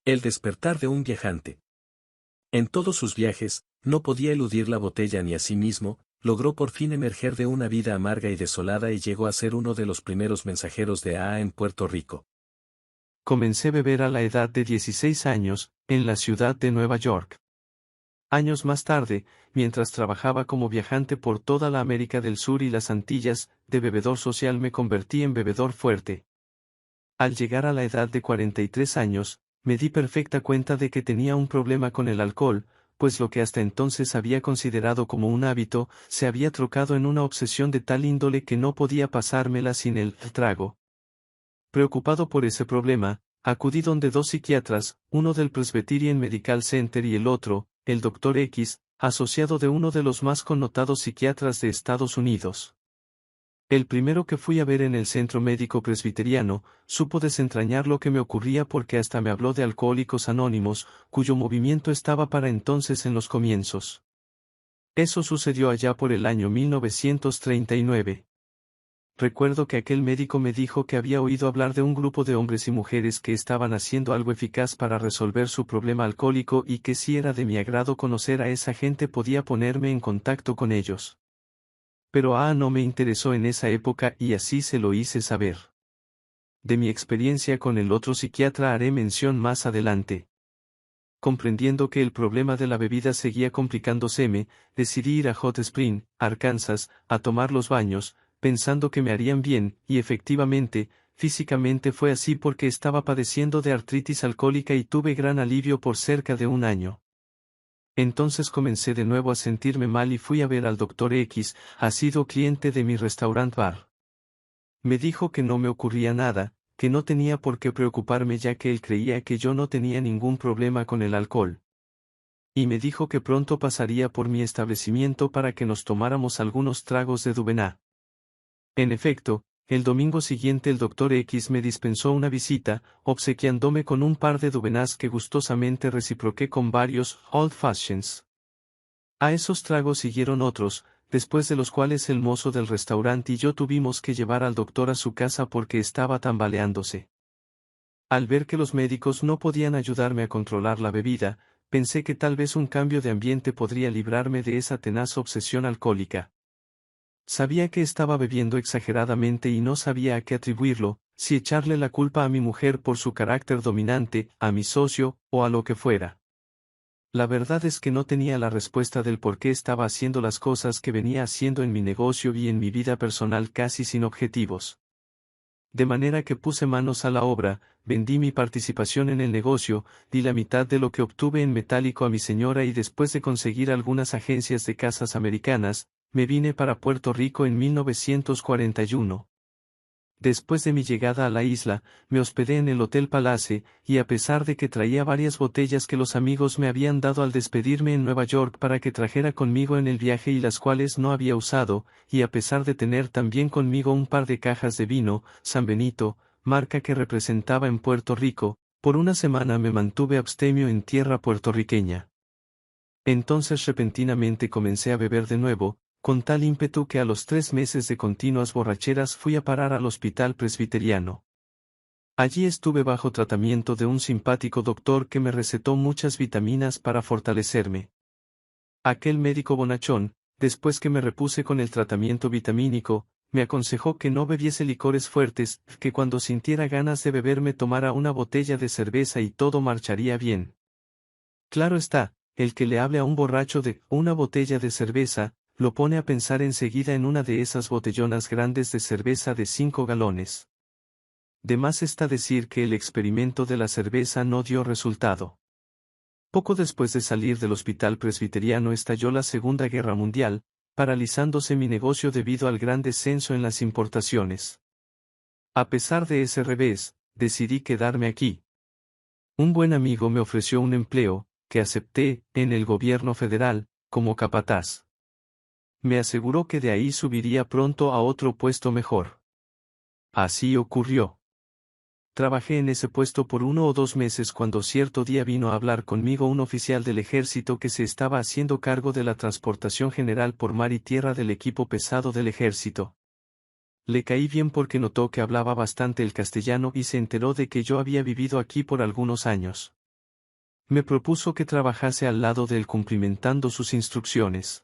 El despertar de un viajante. En todos sus viajes, no podía eludir la botella ni a sí mismo, logró por fin emerger de una vida amarga y desolada y llegó a ser uno de los primeros mensajeros de AA en Puerto Rico. Comencé a beber a la edad de 16 años, en la ciudad de Nueva York. Años más tarde, mientras trabajaba como viajante por toda la América del Sur y las Antillas, de bebedor social me convertí en bebedor fuerte. Al llegar a la edad de 43 años, me di perfecta cuenta de que tenía un problema con el alcohol, pues lo que hasta entonces había considerado como un hábito, se había trocado en una obsesión de tal índole que no podía pasármela sin el trago. Preocupado por ese problema, acudí donde dos psiquiatras, uno del Presbyterian Medical Center y el otro, el Dr. X, asociado de uno de los más connotados psiquiatras de Estados Unidos. El primero que fui a ver en el centro médico presbiteriano, supo desentrañar lo que me ocurría porque hasta me habló de Alcohólicos Anónimos, cuyo movimiento estaba para entonces en los comienzos. Eso sucedió allá por el año 1939. Recuerdo que aquel médico me dijo que había oído hablar de un grupo de hombres y mujeres que estaban haciendo algo eficaz para resolver su problema alcohólico y que si era de mi agrado conocer a esa gente podía ponerme en contacto con ellos. Pero no me interesó en esa época y así se lo hice saber. De mi experiencia con el otro psiquiatra haré mención más adelante. Comprendiendo que el problema de la bebida seguía complicándoseme, decidí ir a Hot Spring, Arkansas, a tomar los baños, pensando que me harían bien, y efectivamente, físicamente fue así porque estaba padeciendo de artritis alcohólica y tuve gran alivio por cerca de un año. Entonces comencé de nuevo a sentirme mal y fui a ver al Dr. X, ha sido cliente de mi restaurant bar. Me dijo que no me ocurría nada, que no tenía por qué preocuparme ya que él creía que yo no tenía ningún problema con el alcohol. Y me dijo que pronto pasaría por mi establecimiento para que nos tomáramos algunos tragos de Duvená. En efecto, el domingo siguiente el Dr. X me dispensó una visita, obsequiándome con un par de Duvenás que gustosamente reciproqué con varios Old Fashions. A esos tragos siguieron otros, después de los cuales el mozo del restaurante y yo tuvimos que llevar al doctor a su casa porque estaba tambaleándose. Al ver que los médicos no podían ayudarme a controlar la bebida, pensé que tal vez un cambio de ambiente podría librarme de esa tenaz obsesión alcohólica. Sabía que estaba bebiendo exageradamente y no sabía a qué atribuirlo, si echarle la culpa a mi mujer por su carácter dominante, a mi socio, o a lo que fuera. La verdad es que no tenía la respuesta del por qué estaba haciendo las cosas que venía haciendo en mi negocio y en mi vida personal casi sin objetivos. De manera que puse manos a la obra, vendí mi participación en el negocio, di la mitad de lo que obtuve en metálico a mi señora y después de conseguir algunas agencias de casas americanas, me vine para Puerto Rico en 1941. Después de mi llegada a la isla, me hospedé en el Hotel Palace, y a pesar de que traía varias botellas que los amigos me habían dado al despedirme en Nueva York para que trajera conmigo en el viaje y las cuales no había usado, y a pesar de tener también conmigo un par de cajas de vino, San Benito, marca que representaba en Puerto Rico, por una semana me mantuve abstemio en tierra puertorriqueña. Entonces repentinamente comencé a beber de nuevo, con tal ímpetu que a los 3 meses de continuas borracheras fui a parar al hospital presbiteriano. Allí estuve bajo tratamiento de un simpático doctor que me recetó muchas vitaminas para fortalecerme. Aquel médico bonachón, después que me repuse con el tratamiento vitamínico, me aconsejó que no bebiese licores fuertes, que cuando sintiera ganas de beber me tomara una botella de cerveza y todo marcharía bien. Claro está, el que le hable a un borracho de una botella de cerveza, lo pone a pensar enseguida en una de esas botellonas grandes de cerveza de 5 galones. De más está decir que el experimento de la cerveza no dio resultado. Poco después de salir del hospital presbiteriano estalló la Segunda Guerra Mundial, paralizándose mi negocio debido al gran descenso en las importaciones. A pesar de ese revés, decidí quedarme aquí. Un buen amigo me ofreció un empleo, que acepté, en el gobierno federal, como capataz. Me aseguró que de ahí subiría pronto a otro puesto mejor. Así ocurrió. Trabajé en ese puesto por 1 o 2 meses cuando cierto día vino a hablar conmigo un oficial del ejército que se estaba haciendo cargo de la transportación general por mar y tierra del equipo pesado del ejército. Le caí bien porque notó que hablaba bastante el castellano y se enteró de que yo había vivido aquí por algunos años. Me propuso que trabajase al lado de él cumplimentando sus instrucciones.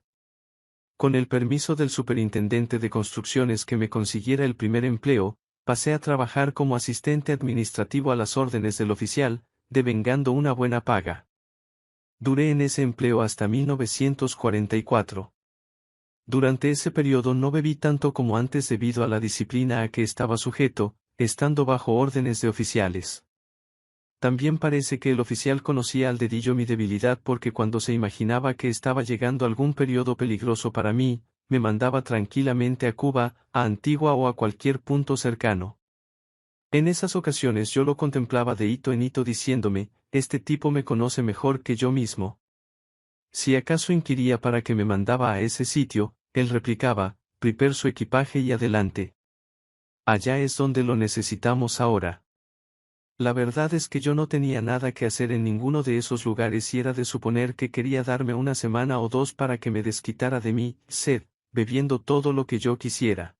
Con el permiso del superintendente de construcciones que me consiguiera el primer empleo, pasé a trabajar como asistente administrativo a las órdenes del oficial, devengando una buena paga. Duré en ese empleo hasta 1944. Durante ese periodo no bebí tanto como antes debido a la disciplina a que estaba sujeto, estando bajo órdenes de oficiales. También parece que el oficial conocía al dedillo mi debilidad porque cuando se imaginaba que estaba llegando algún periodo peligroso para mí, me mandaba tranquilamente a Cuba, a Antigua o a cualquier punto cercano. En esas ocasiones yo lo contemplaba de hito en hito diciéndome, este tipo me conoce mejor que yo mismo. Si acaso inquiría para qué me mandaba a ese sitio, él replicaba, prepare su equipaje y adelante. Allá es donde lo necesitamos ahora. La verdad es que yo no tenía nada que hacer en ninguno de esos lugares y era de suponer que quería darme una semana o dos para que me desquitara de mi sed, bebiendo todo lo que yo quisiera.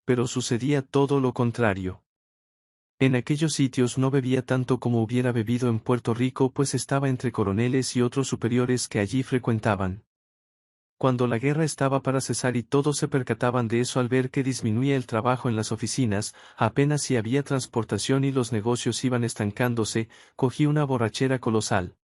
Pero sucedía todo lo contrario. En aquellos sitios no bebía tanto como hubiera bebido en Puerto Rico, pues estaba entre coroneles y otros superiores que allí frecuentaban. Cuando la guerra estaba para cesar y todos se percataban de eso al ver que disminuía el trabajo en las oficinas, apenas si había transportación y los negocios iban estancándose, cogí una borrachera colosal.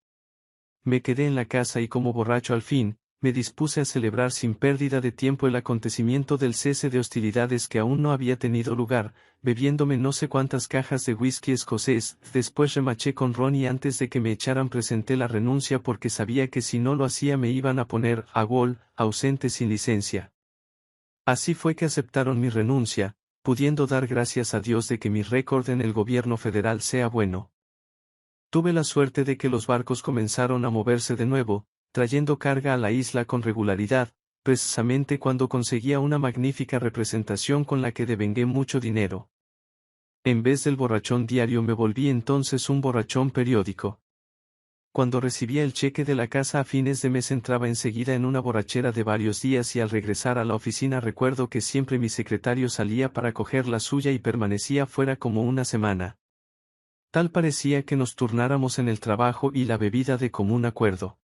Me quedé en la casa y como borracho al fin, me dispuse a celebrar sin pérdida de tiempo el acontecimiento del cese de hostilidades que aún no había tenido lugar, bebiéndome no sé cuántas cajas de whisky escocés, después remaché con ron y antes de que me echaran presenté la renuncia porque sabía que si no lo hacía me iban a poner a gol, ausente sin licencia. Así fue que aceptaron mi renuncia, pudiendo dar gracias a Dios de que mi récord en el gobierno federal sea bueno. Tuve la suerte de que los barcos comenzaron a moverse de nuevo, trayendo carga a la isla con regularidad, precisamente cuando conseguía una magnífica representación con la que devengué mucho dinero. En vez del borrachón diario me volví entonces un borrachón periódico. Cuando recibía el cheque de la casa a fines de mes entraba enseguida en una borrachera de varios días y al regresar a la oficina recuerdo que siempre mi secretario salía para coger la suya y permanecía fuera como una semana. Tal parecía que nos turnáramos en el trabajo y la bebida de común acuerdo.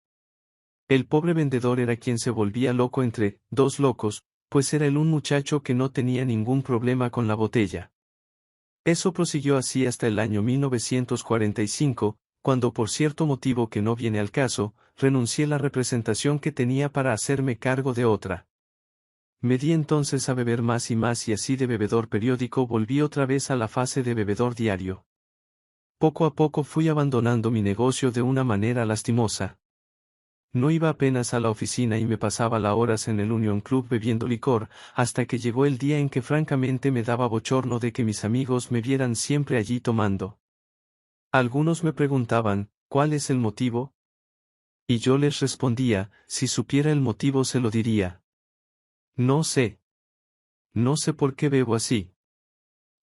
El pobre vendedor era quien se volvía loco entre dos locos, pues era él un muchacho que no tenía ningún problema con la botella. Eso prosiguió así hasta el año 1945, cuando por cierto motivo que no viene al caso, renuncié a la representación que tenía para hacerme cargo de otra. Me di entonces a beber más y así de bebedor periódico volví otra vez a la fase de bebedor diario. Poco a poco fui abandonando mi negocio de una manera lastimosa. No iba apenas a la oficina y me pasaba las horas en el Union Club bebiendo licor, hasta que llegó el día en que francamente me daba bochorno de que mis amigos me vieran siempre allí tomando. Algunos me preguntaban, ¿cuál es el motivo? Y yo les respondía, si supiera el motivo se lo diría. No sé. No sé por qué bebo así.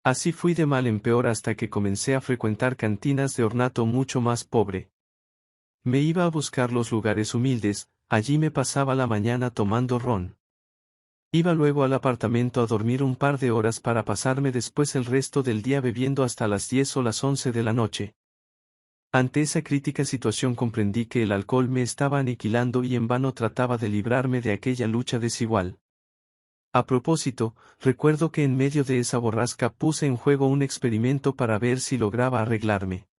Así fui de mal en peor hasta que comencé a frecuentar cantinas de ornato mucho más pobre. Me iba a buscar los lugares humildes, allí me pasaba la mañana tomando ron. Iba luego al apartamento a dormir un par de horas para pasarme después el resto del día bebiendo hasta las 10 o las 11 de la noche. Ante esa crítica situación comprendí que el alcohol me estaba aniquilando y en vano trataba de librarme de aquella lucha desigual. A propósito, recuerdo que en medio de esa borrasca puse en juego un experimento para ver si lograba arreglarme.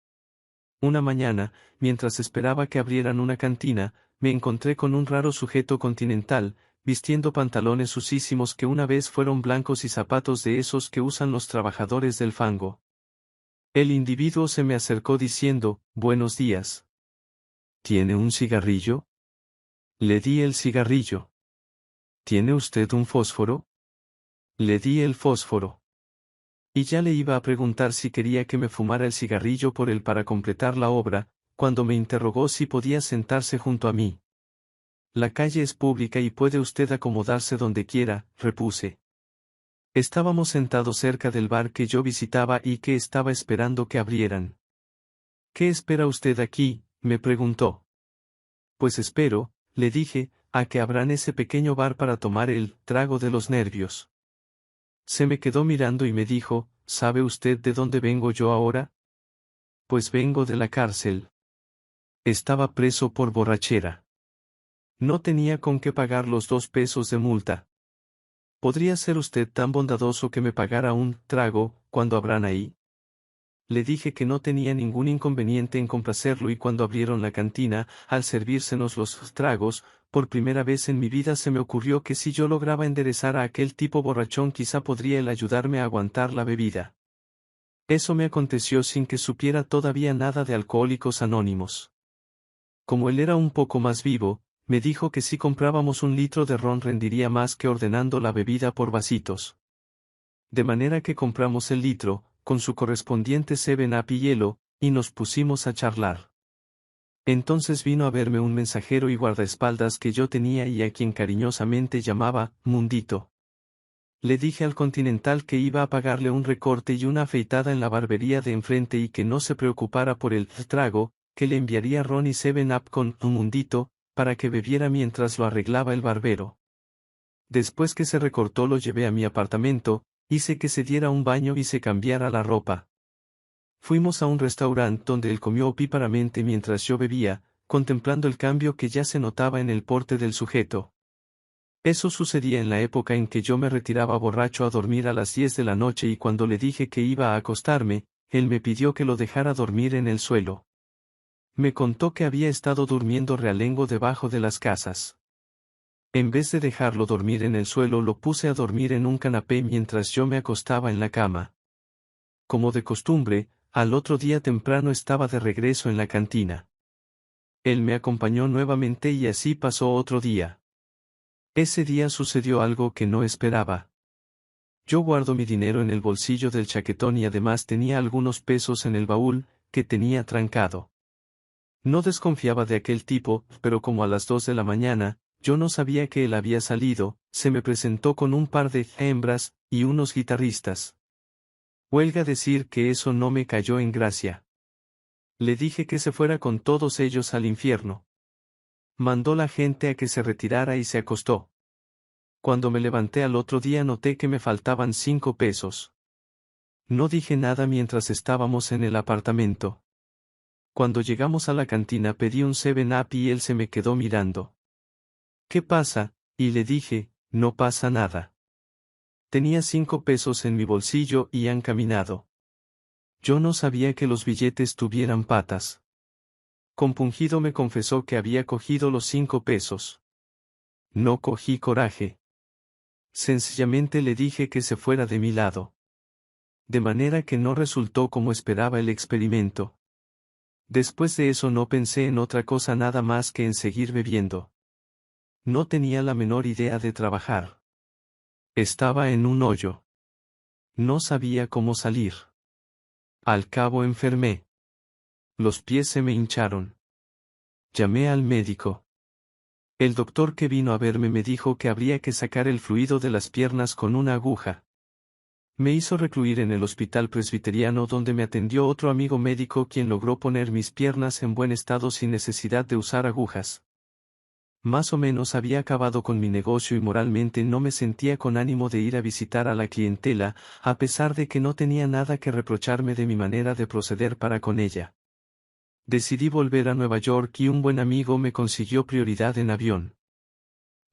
Una mañana, mientras esperaba que abrieran una cantina, me encontré con un raro sujeto continental, vistiendo pantalones usísimos que una vez fueron blancos y zapatos de esos que usan los trabajadores del fango. El individuo se me acercó diciendo, «Buenos días. ¿Tiene un cigarrillo?» Le di el cigarrillo. «¿Tiene usted un fósforo?» Le di el fósforo. Y ya le iba a preguntar si quería que me fumara el cigarrillo por él para completar la obra, cuando me interrogó si podía sentarse junto a mí. La calle es pública y puede usted acomodarse donde quiera, repuse. Estábamos sentados cerca del bar que yo visitaba y que estaba esperando que abrieran. ¿Qué espera usted aquí?, me preguntó. Pues espero, le dije, a que abran ese pequeño bar para tomar el trago de los nervios. Se me quedó mirando y me dijo, ¿sabe usted de dónde vengo yo ahora? Pues vengo de la cárcel. Estaba preso por borrachera. No tenía con qué pagar los 2 pesos de multa. ¿Podría ser usted tan bondadoso que me pagara un trago cuando habrán ahí? Le dije que no tenía ningún inconveniente en complacerlo y cuando abrieron la cantina, al servírsenos los tragos, por primera vez en mi vida se me ocurrió que si yo lograba enderezar a aquel tipo borrachón quizá podría él ayudarme a aguantar la bebida. Eso me aconteció sin que supiera todavía nada de Alcohólicos Anónimos. Como él era un poco más vivo, me dijo que si comprábamos 1 litro de ron rendiría más que ordenando la bebida por vasitos. De manera que compramos el litro, con su correspondiente 7-Up y hielo, y nos pusimos a charlar. Entonces vino a verme un mensajero y guardaespaldas que yo tenía y a quien cariñosamente llamaba Mundito. Le dije al Continental que iba a pagarle un recorte y una afeitada en la barbería de enfrente y que no se preocupara por el trago, que le enviaría ron y 7-Up con Mundito, para que bebiera mientras lo arreglaba el barbero. Después que se recortó lo llevé a mi apartamento, hice que se diera un baño y se cambiara la ropa. Fuimos a un restaurante donde él comió opíparamente mientras yo bebía, contemplando el cambio que ya se notaba en el porte del sujeto. Eso sucedía en la época en que yo me retiraba borracho a dormir a las 10 de la noche y cuando le dije que iba a acostarme, él me pidió que lo dejara dormir en el suelo. Me contó que había estado durmiendo realengo debajo de las casas. En vez de dejarlo dormir en el suelo lo puse a dormir en un canapé mientras yo me acostaba en la cama. Como de costumbre, al otro día temprano estaba de regreso en la cantina. Él me acompañó nuevamente y así pasó otro día. Ese día sucedió algo que no esperaba. Yo guardo mi dinero en el bolsillo del chaquetón y además tenía algunos pesos en el baúl, que tenía trancado. No desconfiaba de aquel tipo, pero como a las 2 de la mañana, yo no sabía que él había salido, se me presentó con un par de hembras, y unos guitarristas. Huelga decir que eso no me cayó en gracia. Le dije que se fuera con todos ellos al infierno. Mandó la gente a que se retirara y se acostó. Cuando me levanté al otro día noté que me faltaban 5 pesos. No dije nada mientras estábamos en el apartamento. Cuando llegamos a la cantina pedí un 7-Up y él se me quedó mirando. ¿Qué pasa? Y le dije, no pasa nada. Tenía 5 pesos en mi bolsillo y han caminado. Yo no sabía que los billetes tuvieran patas. Compungido me confesó que había cogido los 5 pesos. No cogí coraje. Sencillamente le dije que se fuera de mi lado. De manera que no resultó como esperaba el experimento. Después de eso no pensé en otra cosa nada más que en seguir bebiendo. No tenía la menor idea de trabajar. Estaba en un hoyo. No sabía cómo salir. Al cabo enfermé. Los pies se me hincharon. Llamé al médico. El doctor que vino a verme me dijo que habría que sacar el fluido de las piernas con una aguja. Me hizo recluir en el hospital presbiteriano donde me atendió otro amigo médico quien logró poner mis piernas en buen estado sin necesidad de usar agujas. Más o menos había acabado con mi negocio y moralmente no me sentía con ánimo de ir a visitar a la clientela, a pesar de que no tenía nada que reprocharme de mi manera de proceder para con ella. Decidí volver a Nueva York y un buen amigo me consiguió prioridad en avión.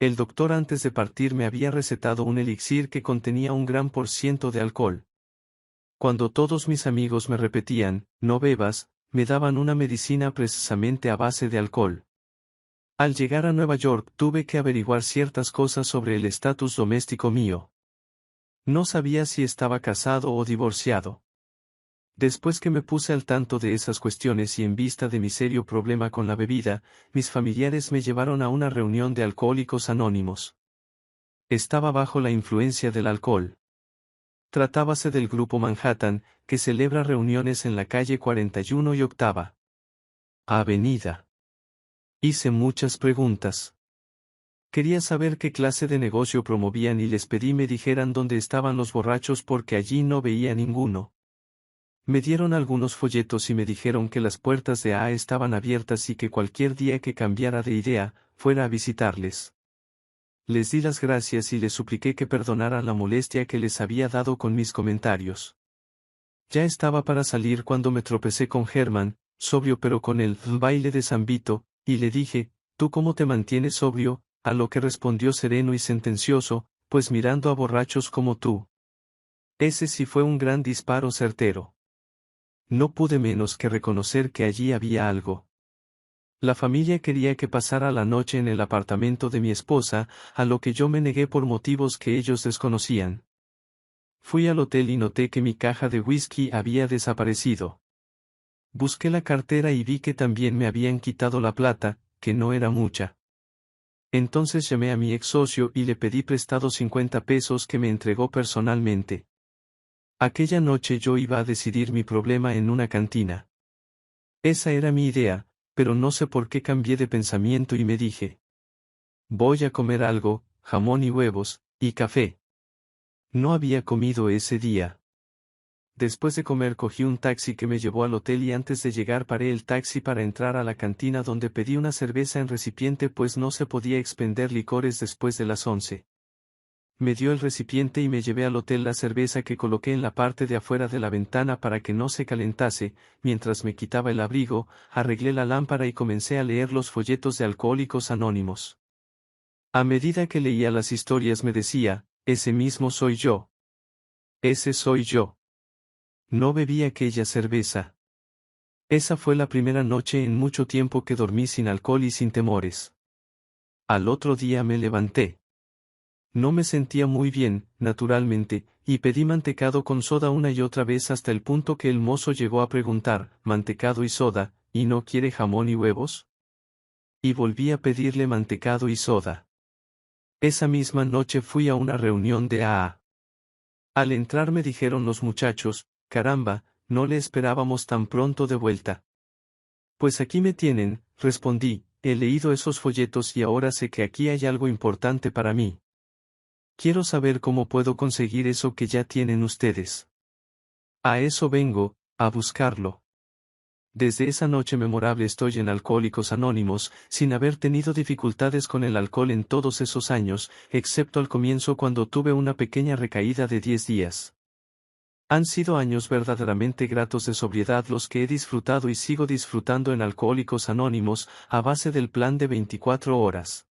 El doctor antes de partir me había recetado un elixir que contenía un gran % de alcohol. Cuando todos mis amigos me repetían, no bebas, me daban una medicina precisamente a base de alcohol. Al llegar a Nueva York tuve que averiguar ciertas cosas sobre el estatus doméstico mío. No sabía si estaba casado o divorciado. Después que me puse al tanto de esas cuestiones y en vista de mi serio problema con la bebida, mis familiares me llevaron a una reunión de Alcohólicos Anónimos. Estaba bajo la influencia del alcohol. Tratábase del Grupo Manhattan, que celebra reuniones en la calle 41 y Octava Avenida. Hice muchas preguntas. Quería saber qué clase de negocio promovían y les pedí me dijeran dónde estaban los borrachos porque allí no veía ninguno. Me dieron algunos folletos y me dijeron que las puertas de A estaban abiertas y que cualquier día que cambiara de idea, fuera a visitarles. Les di las gracias y les supliqué que perdonaran la molestia que les había dado con mis comentarios. Ya estaba para salir cuando me tropecé con Herman, sobrio pero con el baile de San Vito, y le dije, ¿tú cómo te mantienes sobrio? A lo que respondió sereno y sentencioso, pues mirando a borrachos como tú. Ese sí fue un gran disparo certero. No pude menos que reconocer que allí había algo. La familia quería que pasara la noche en el apartamento de mi esposa, a lo que yo me negué por motivos que ellos desconocían. Fui al hotel y noté que mi caja de whisky había desaparecido. Busqué la cartera y vi que también me habían quitado la plata, que no era mucha. Entonces llamé a mi ex socio y le pedí prestado 50 pesos que me entregó personalmente. Aquella noche yo iba a decidir mi problema en una cantina. Esa era mi idea, pero no sé por qué cambié de pensamiento y me dije: voy a comer algo, jamón y huevos, y café. No había comido ese día. Después de comer cogí un taxi que me llevó al hotel y antes de llegar paré el taxi para entrar a la cantina donde pedí una cerveza en recipiente pues no se podía expender licores después de las 11. Me dio el recipiente y me llevé al hotel la cerveza que coloqué en la parte de afuera de la ventana para que no se calentase, mientras me quitaba el abrigo, arreglé la lámpara y comencé a leer los folletos de Alcohólicos Anónimos. A medida que leía las historias me decía, ese mismo soy yo. Ese soy yo. No bebí aquella cerveza. Esa fue la primera noche en mucho tiempo que dormí sin alcohol y sin temores. Al otro día me levanté. No me sentía muy bien, naturalmente, y pedí mantecado con soda una y otra vez hasta el punto que el mozo llegó a preguntar, ¿mantecado y soda, y no quiere jamón y huevos? Y volví a pedirle mantecado y soda. Esa misma noche fui a una reunión de AA. Al entrar me dijeron los muchachos, caramba, no le esperábamos tan pronto de vuelta. Pues aquí me tienen, respondí, he leído esos folletos y ahora sé que aquí hay algo importante para mí. Quiero saber cómo puedo conseguir eso que ya tienen ustedes. A eso vengo, a buscarlo. Desde esa noche memorable estoy en Alcohólicos Anónimos, sin haber tenido dificultades con el alcohol en todos esos años, excepto al comienzo cuando tuve una pequeña recaída de 10 días. Han sido años verdaderamente gratos de sobriedad los que he disfrutado y sigo disfrutando en Alcohólicos Anónimos, a base del plan de 24 horas.